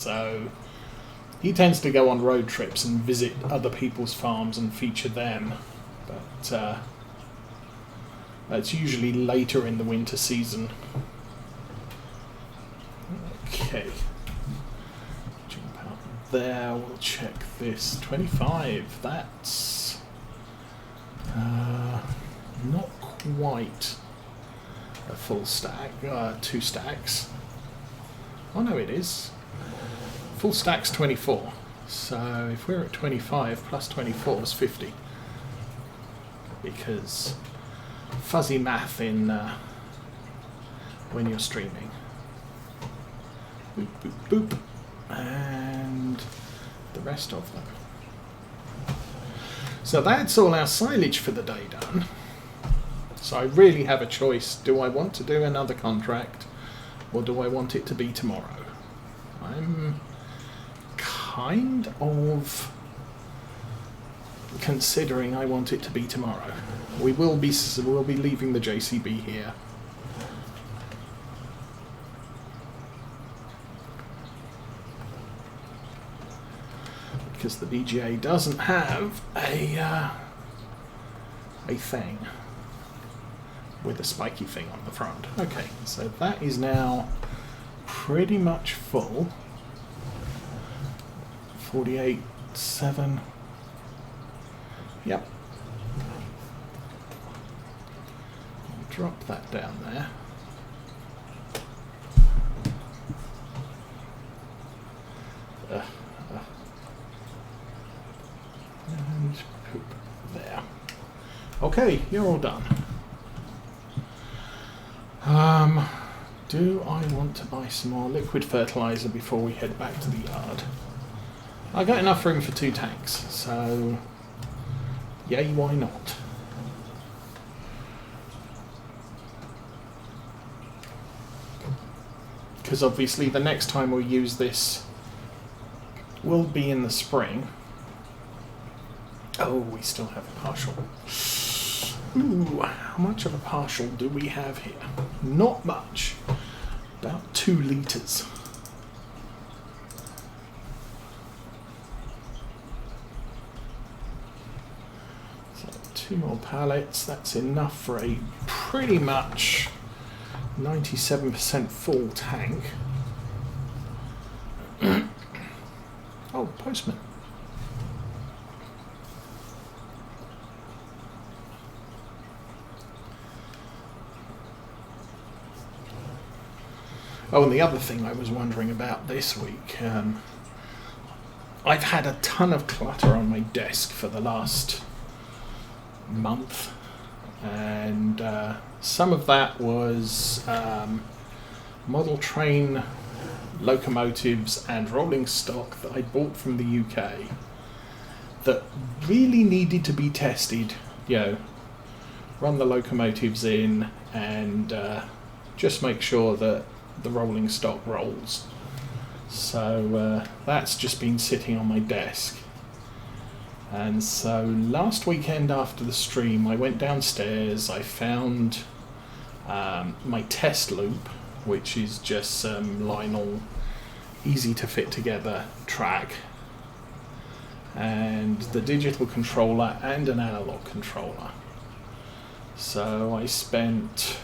So he tends to go on road trips and visit other people's farms and feature them. But that's usually later in the winter season. Okay. Jump out there, we'll check this. 25, that's not quite a full stack, 2 stacks. Oh no, it is. Full stack's 24. So if we're at 25 plus 24 is 50. Because fuzzy math in when you're streaming. Boop, boop, boop. And the rest of them. So that's all our silage for the day done. So I really have a choice. Do I want to do another contract or do I want it to be tomorrow? I'm kind of considering I want it to be tomorrow. We'll be leaving the JCB here. Because the BGA doesn't have a thing with a spiky thing on the front. Okay, so that is now pretty much full. 48.7. Yep. Drop that down there. And poop there. Okay, you're all done. Do I want to buy some more liquid fertilizer before we head back to the yard? I got enough room for 2 tanks, so yay, why not? Because obviously the next time we'll use this will be in the spring. Oh, we still have a partial. Ooh, how much of a partial do we have here? Not much. About 2 litres. So 2 more pallets. That's enough for a pretty much 97% full tank. Oh, postman. Oh, and the other thing I was wondering about this week, I've had a ton of clutter on my desk for the last month, and some of that was model train locomotives and rolling stock that I bought from the UK that really needed to be tested, run the locomotives in and just make sure that the rolling stock rolls. So that's just been sitting on my desk. And so last weekend after the stream I went downstairs, I found my test loop, which is just some Lionel easy to fit together track, and the digital controller and an analog controller. So I spent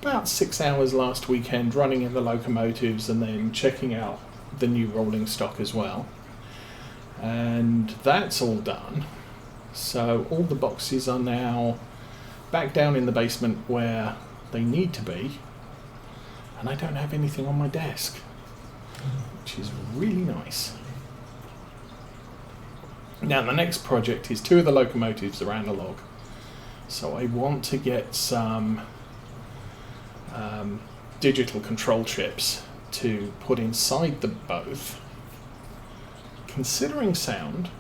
about 6 hours last weekend running in the locomotives and then checking out the new rolling stock as well. And that's all done. So all the boxes are now back down in the basement where they need to be. And I don't have anything on my desk, which is really nice. Now the next project is 2 of the locomotives are analog. So I want to get some digital control chips to put inside them both, considering sound,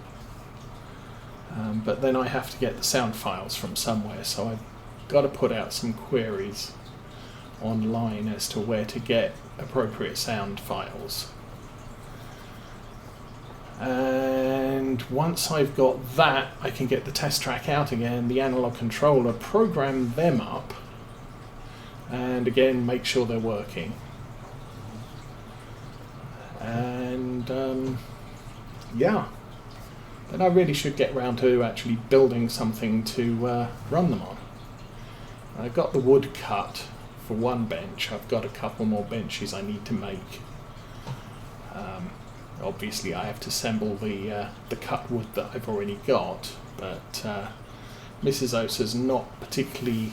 but then I have to get the sound files from somewhere, so I've got to put out some queries online as to where to get appropriate sound files. And once I've got that, I can get the test track out again, the analog controller, program them up, and again make sure they're working. yeah, then I really should get round to actually building something to run them on. I got the wood cut for one bench. I've got a couple more benches I need to make. Obviously I have to assemble the cut wood that I've already got, but Mrs. Osa's not particularly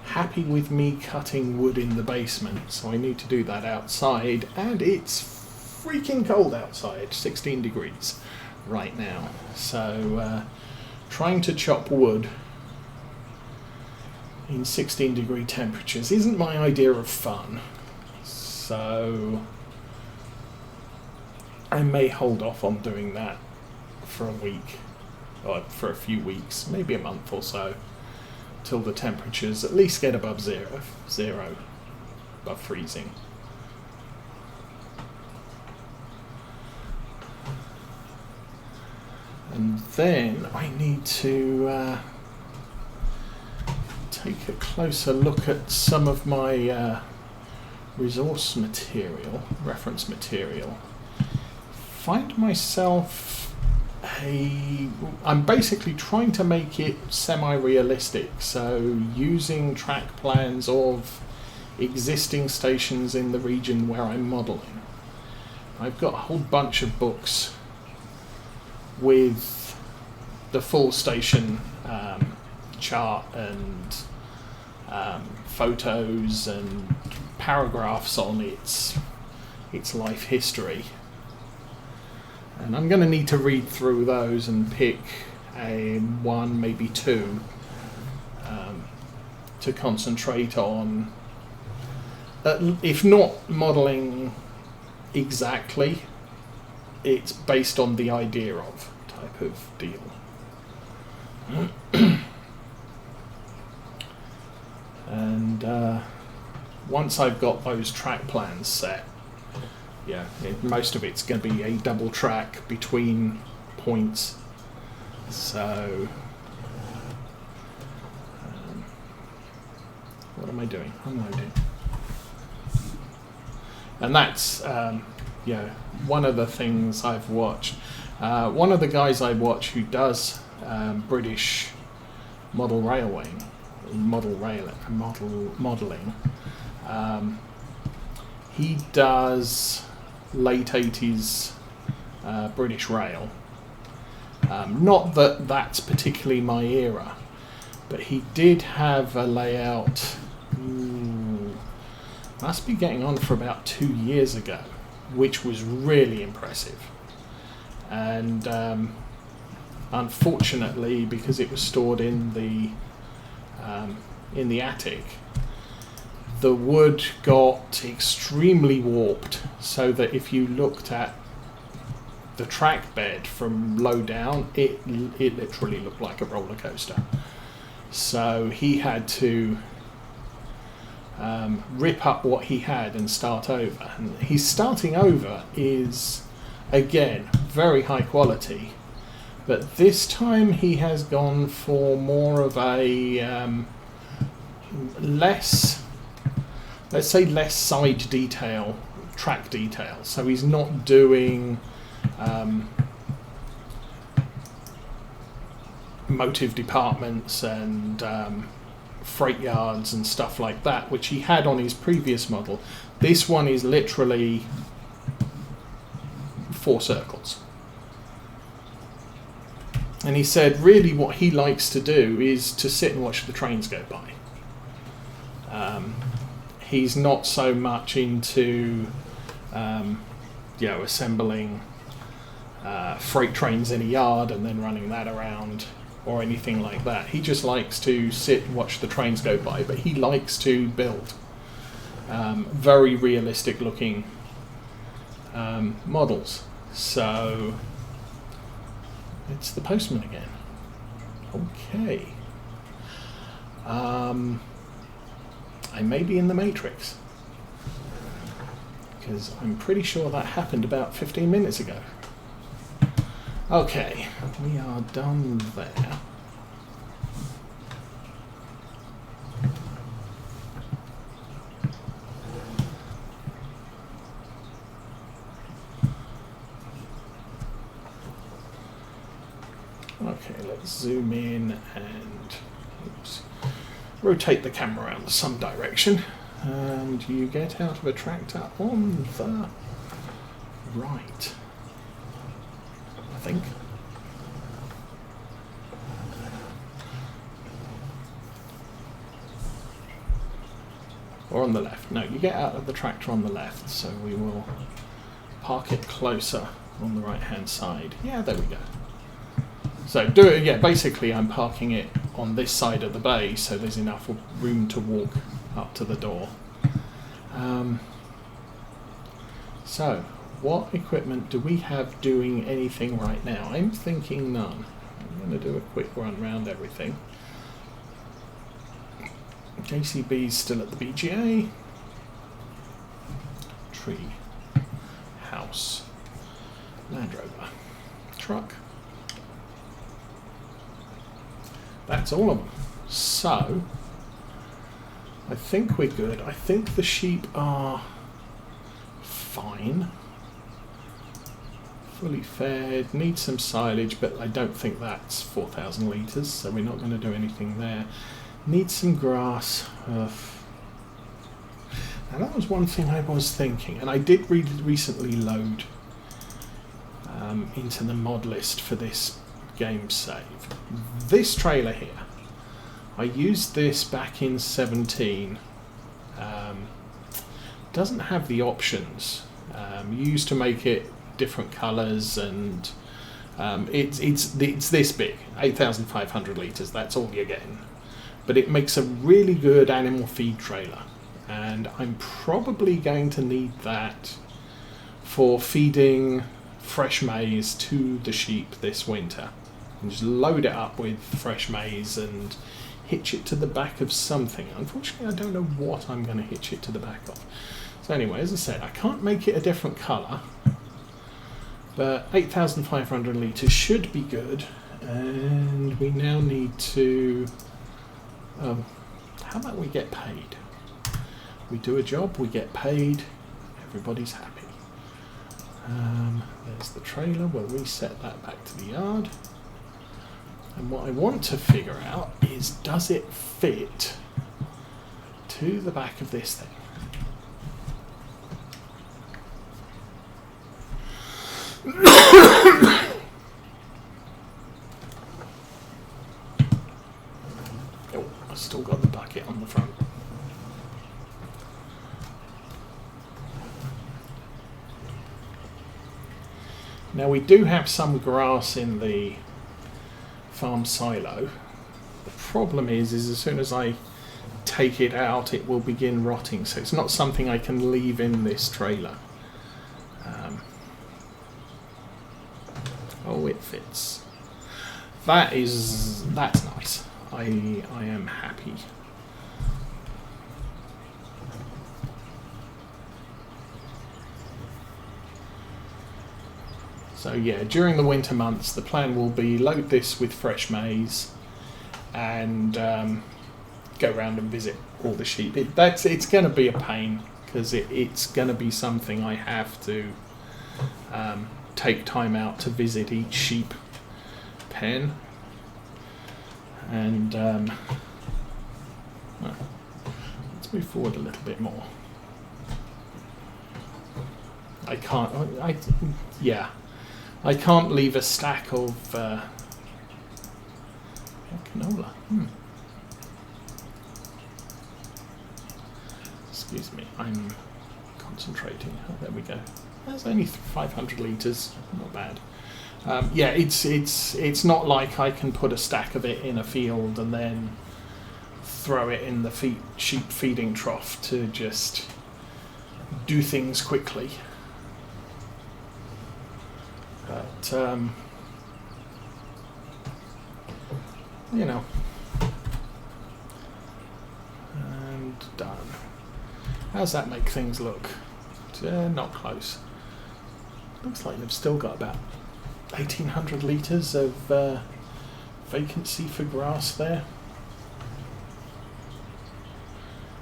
happy with me cutting wood in the basement, so I need to do that outside, and it's freaking cold outside, 16 degrees right now, so trying to chop wood in 16 degree temperatures isn't my idea of fun, so I may hold off on doing that for a week, or for a few weeks, maybe a month or so, till the temperatures at least get above zero, above freezing. And then I need to take a closer look at some of my resource material, reference material. Find myself I'm basically trying to make it semi-realistic, so using track plans of existing stations in the region where I'm modelling. I've got a whole bunch of books with the full station chart and photos and paragraphs on its life history. And I'm going to need to read through those and pick one, maybe two, to concentrate on, if not modelling exactly, it's based on the idea of type of deal. And once I've got those track plans set, yeah, most of it's going to be a double track between points. So, what am I doing? Unloading. And that's, one of the things I've watched. One of the guys I watch who does British modelling, he does late 80s British Rail. Not that that's particularly my era, but he did have a layout, must be getting on for about 2 years ago, which was really impressive. And unfortunately, because it was stored in the attic, the wood got extremely warped, so that if you looked at the track bed from low down, it literally looked like a roller coaster. So he had to rip up what he had and start over. And his starting over is, again, very high quality, but this time he has gone for more of a less side detail, track detail. So he's not doing motive departments and freight yards and stuff like that, which he had on his previous model. This one is literally 4 circles. And he said really what he likes to do is to sit and watch the trains go by. He's not so much into assembling freight trains in a yard and then running that around or anything like that. He just likes to sit and watch the trains go by, but he likes to build very realistic looking models. So it's the postman again. Okay. I may be in the Matrix, because I'm pretty sure that happened about 15 minutes ago. Okay, we are done there. Okay, let's zoom in and oops, rotate the camera around some direction. And you get out of a tractor on the right, I think. Or on the left. No, you get out of the tractor on the left, so we will park it closer on the right hand side. Yeah, there we go. So do it, yeah, basically I'm parking it on this side of the bay so there's enough room to walk up to the door. So what equipment do we have doing anything right now? I'm thinking none. I'm going to do a quick run around everything. JCB's still at the BGA. Tree. House. Land Rover. Truck. That's all of them. So, I think we're good. I think the sheep are fine. Fully fed. Need some silage, but I don't think that's 4,000 litres, so we're not going to do anything there. Need some grass. Now that was one thing I was thinking, and I did recently load into the mod list for this game save. This trailer here, I used this back in 17. Doesn't have the options. Used to make it different colours, and it's this big, 8,500 litres. That's all you're getting. But it makes a really good animal feed trailer, and I'm probably going to need that for feeding fresh maize to the sheep this winter. And just load it up with fresh maize and hitch it to the back of something. Unfortunately, I don't know what I'm going to hitch it to the back of. So anyway, as I said, I can't make it a different colour, but 8,500 litres should be good, and we now need to... how about we get paid? We do a job, we get paid, everybody's happy. There's the trailer, we'll reset that back to the yard. And what I want to figure out is, does it fit to the back of this thing? Oh, I've still got the bucket on the front. Now we do have some grass in the farm silo. The problem is as soon as I take it out, it will begin rotting. So it's not something I can leave in this trailer. Oh, it fits. That's nice. I am happy. So yeah, during the winter months, the plan will be load this with fresh maize and go around and visit all the sheep. It's going to be a pain because it's going to be something I have to take time out to visit each sheep pen. And well, let's move forward a little bit more. I can't. I can't leave a stack of canola. Excuse me, I'm concentrating. Oh, there we go. That's only 500 litres. Not bad. Yeah, it's not like I can put a stack of it in a field and then throw it in the sheep feeding trough to just do things quickly. But you know, and done. How's that make things look? Not close. Looks like they've still got about 1,800 litres of vacancy for grass there.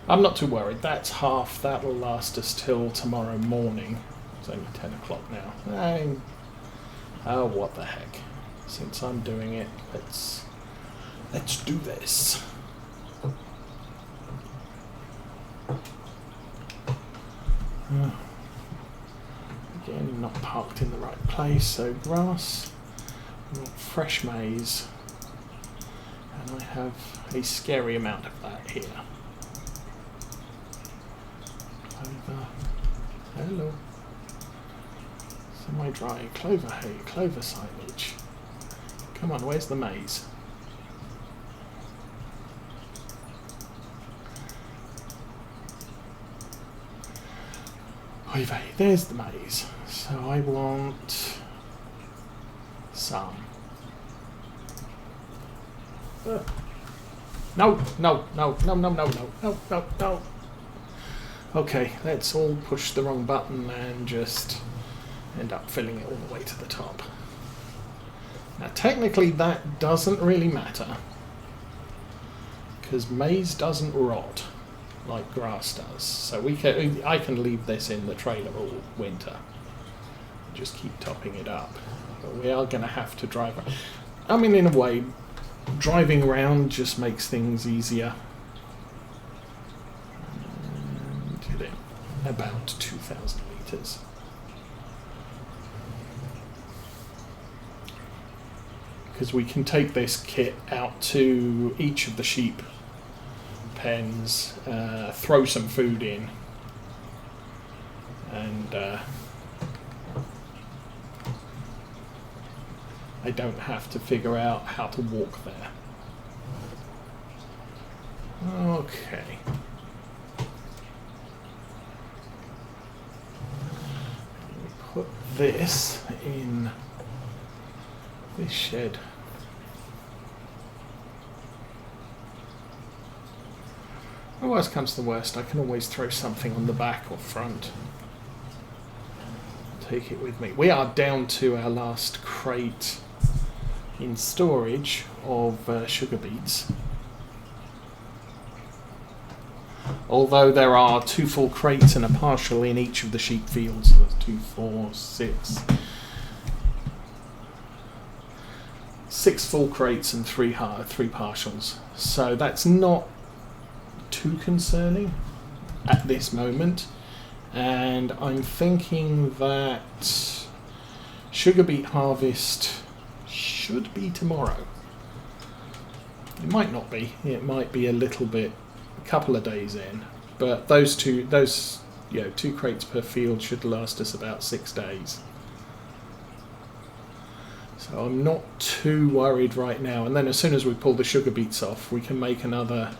I'm not too worried. That's half. That'll last us till tomorrow morning. It's only 10 o'clock now. Oh, what the heck. since I'm doing it, let's do this. Again, not parked in the right place, so grass, fresh maize, and I have a scary amount of that here. Clover, hello. Semi-dry clover hay, clover silage. Come on, where's the maize? There's the maize. So I want some. No. Okay, let's all push the wrong button and just end up filling it all the way to the top. Now technically that doesn't really matter, because maize doesn't rot like grass does. So I can leave this in the trailer all winter. Just keep topping it up. But we are going to have to drive. I mean, in a way, driving around just makes things easier. And about 2,000 litres. Because we can take this kit out to each of the sheep pens, throw some food in, and I don't have to figure out how to walk there. Okay. Put this in this shed. Worst comes to worst, I can always throw something on the back or front. Take it with me. We are down to our last crate in storage of sugar beets. Although there are 2 full crates and a partial in each of the sheep fields. So that's 2, 4, 6. 6 full crates and 3 partials. So that's not too concerning at this moment, and I'm thinking that sugar beet harvest should be tomorrow. It might not be. It might be a couple of days in, but those 2 crates per field should last us about 6 days. So I'm not too worried right now. And then as soon as we pull the sugar beets off, we can make another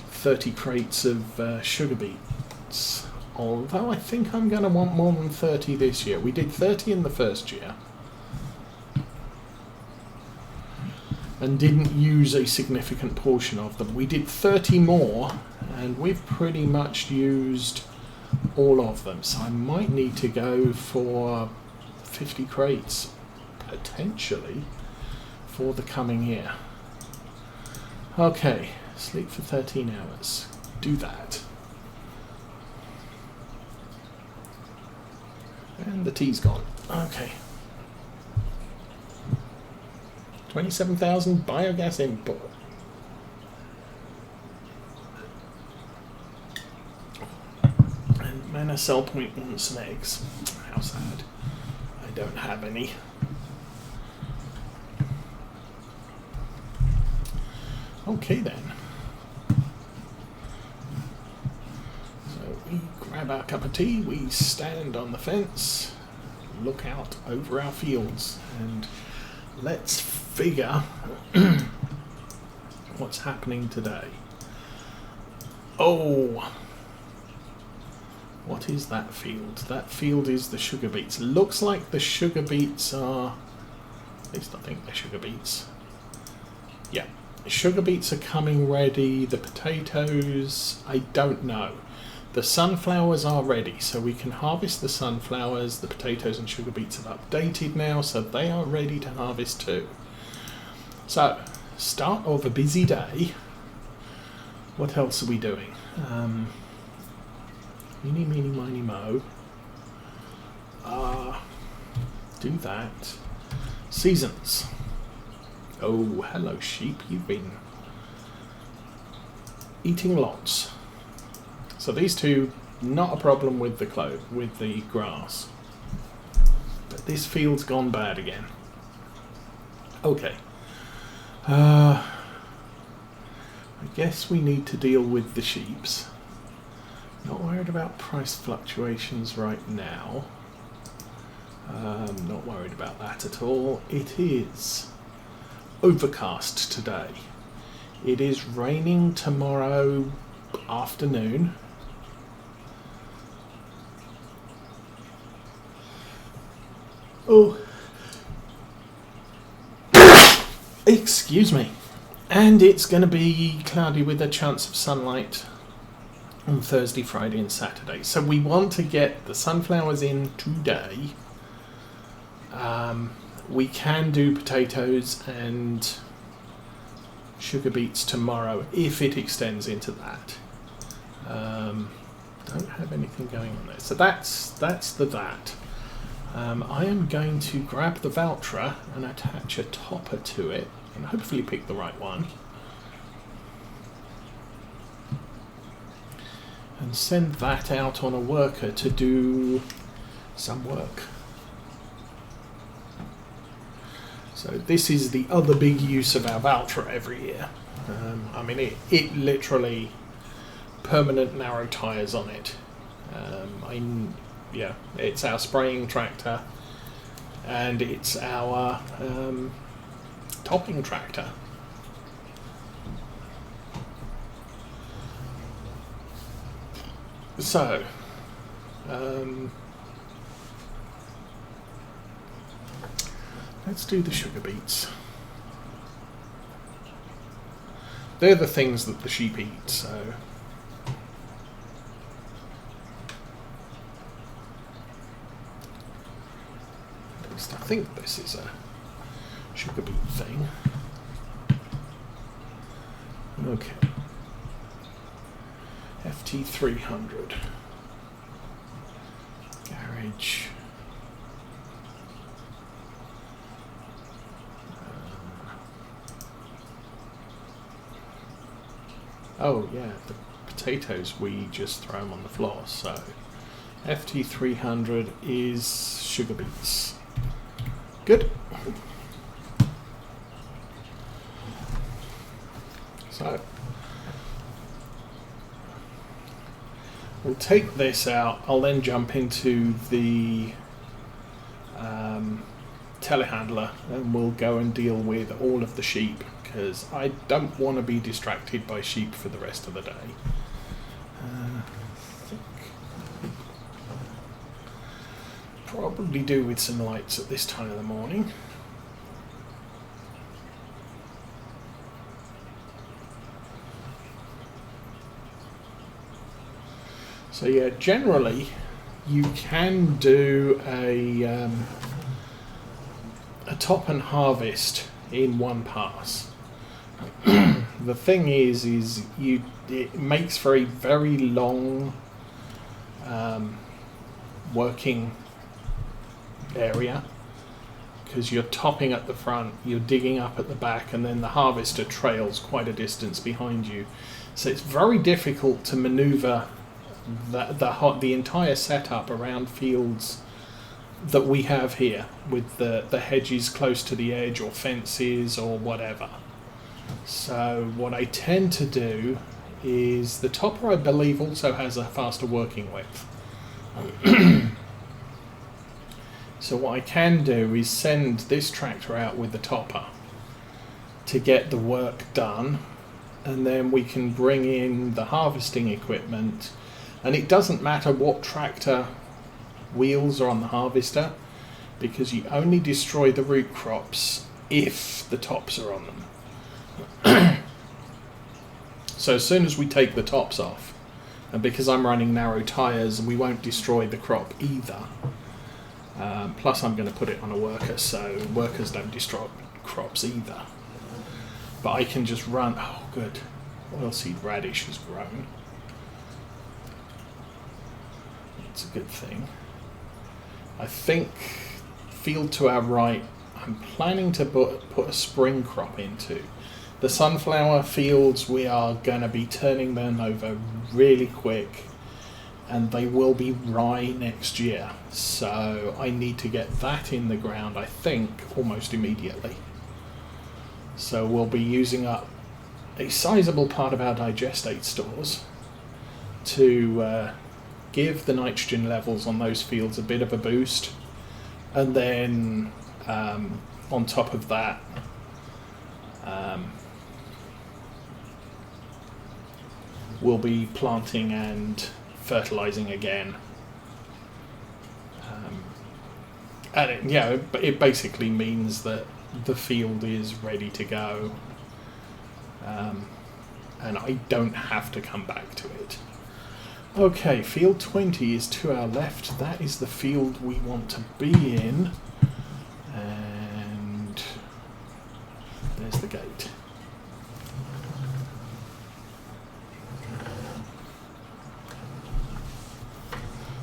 30 crates of sugar beets, although I think I'm going to want more than 30 this year. We did 30 in the first year and didn't use a significant portion of them. We did 30 more and we've pretty much used all of them, so I might need to go for 50 crates potentially for the coming year. Okay. Sleep for 13 hours. Do that. And the tea's gone. Okay. 27,000 biogas input. And Manor Cell Point wants some eggs. How sad. I don't have any. Okay then. We grab our cup of tea, we stand on the fence, look out over our fields, and let's figure what's happening today. Oh, what is that field? That field is the sugar beets. Looks like the sugar beets are, at least I think they're sugar beets. Yeah, the sugar beets are coming ready. The potatoes, I don't know. The sunflowers are ready, so we can harvest the sunflowers. The potatoes and sugar beets have updated now, so they are ready to harvest too. So, start of a busy day. What else are we doing? Meeny, meeny, miny, mo. Do that. Seasons. Oh, hello sheep, you've been eating lots. So these two, not a problem with the grass. But this field's gone bad again. Okay. I guess we need to deal with the sheeps. Not worried about price fluctuations right now. Not worried about that at all. It is overcast today. It is raining tomorrow afternoon. Oh, excuse me. And it's going to be cloudy with a chance of sunlight on Thursday, Friday and Saturday. So we want to get the sunflowers in today. We can do potatoes and sugar beets tomorrow if it extends into that. Don't have anything going on there. So that's that. I am going to grab the Valtra and attach a topper to it and hopefully pick the right one. And send that out on a worker to do some work. So this is the other big use of our Valtra every year. I mean, it literally permanent narrow tyres on it. Yeah, it's our spraying tractor and it's our topping tractor. So, let's do the sugar beets. They're the things that the sheep eat, so... At least I think this is a sugar beet thing. Okay. FT300. Garage. Oh yeah, the potatoes, we just throw them on the floor, so FT300 is sugar beets. Good. So we'll take this out. I'll then jump into the telehandler and we'll go and deal with all of the sheep, because I don't want to be distracted by sheep for the rest of the day. I think probably do with some lights at this time of the morning. So yeah, generally you can do a top and harvest in one pass. The thing is it makes for a very long working area, because you're topping at the front, you're digging up at the back, and then the harvester trails quite a distance behind you. So it's very difficult to maneuver the entire setup around fields that we have here, with the hedges close to the edge or fences or whatever. So what I tend to do is, the topper I believe also has a faster working width. So what I can do is send this tractor out with the topper to get the work done, and then we can bring in the harvesting equipment. And it doesn't matter what tractor wheels are on the harvester, because you only destroy the root crops if the tops are on them. So as soon as we take the tops off, and because I'm running narrow tyres, we won't destroy the crop either. Plus I'm going to put it on a worker, so workers don't destroy crops either. But I can just run... Oh good, oilseed radish has grown. It's a good thing. I think field to our right I'm planning to put a spring crop into. The sunflower fields, we are going to be turning them over really quick, and they will be rye next year. So I need to get that in the ground, I think, almost immediately. So we'll be using up a sizable part of our digestate stores to give the nitrogen levels on those fields a bit of a boost, and then on top of that, we'll be planting and fertilizing again. And it basically means that the field is ready to go, and I don't have to come back to it. Okay, field 20 is to our left. That is the field we want to be in, and there's the gate.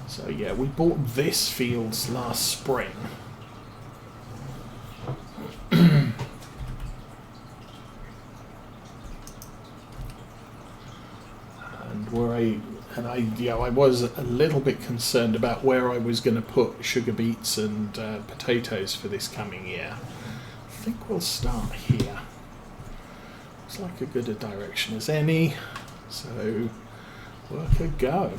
So yeah, we bought this fields last spring. I was a little bit concerned about where I was going to put sugar beets and potatoes for this coming year. I think we'll start here. Looks like a good a direction as any. So work a go.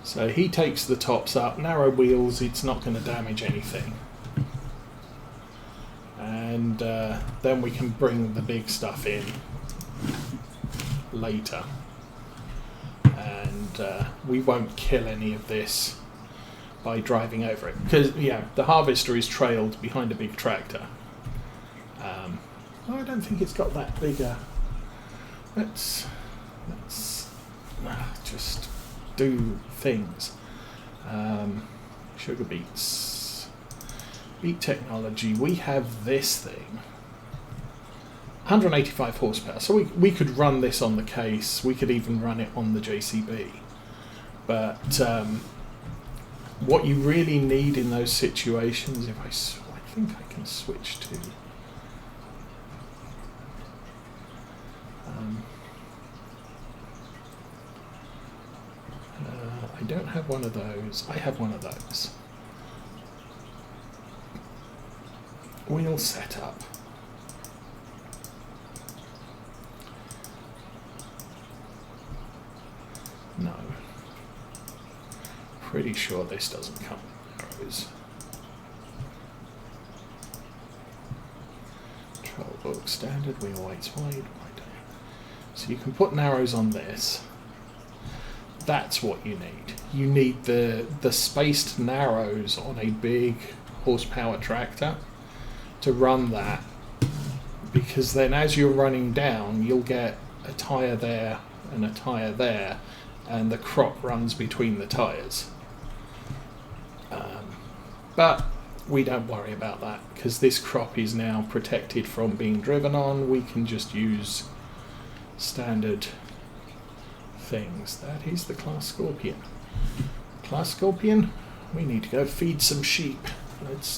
So he takes the tops up, narrow wheels, it's not going to damage anything. And then we can bring the big stuff in later. And we won't kill any of this by driving over it. Because, the harvester is trailed behind a big tractor. I don't think it's got that big a... Let's just do things. Sugar beets. Beet technology. We have this thing. 185 horsepower. So we could run this on the case. We could even run it on the JCB. But what you really need in those situations, I think I can switch to... I don't have one of those. I have one of those. Wheel setup. No. Pretty sure this doesn't come with arrows. Control book, standard, wheel weights wide. So you can put narrows on this. That's what you need. You need the spaced narrows on a big horsepower tractor to run that, because then as you're running down, you'll get a tyre there and a tyre there, and the crop runs between the tyres. But we don't worry about that, because this crop is now protected from being driven on. We can just use standard things. That is the Class Scorpion. Class Scorpion, we need to go feed some sheep. Let's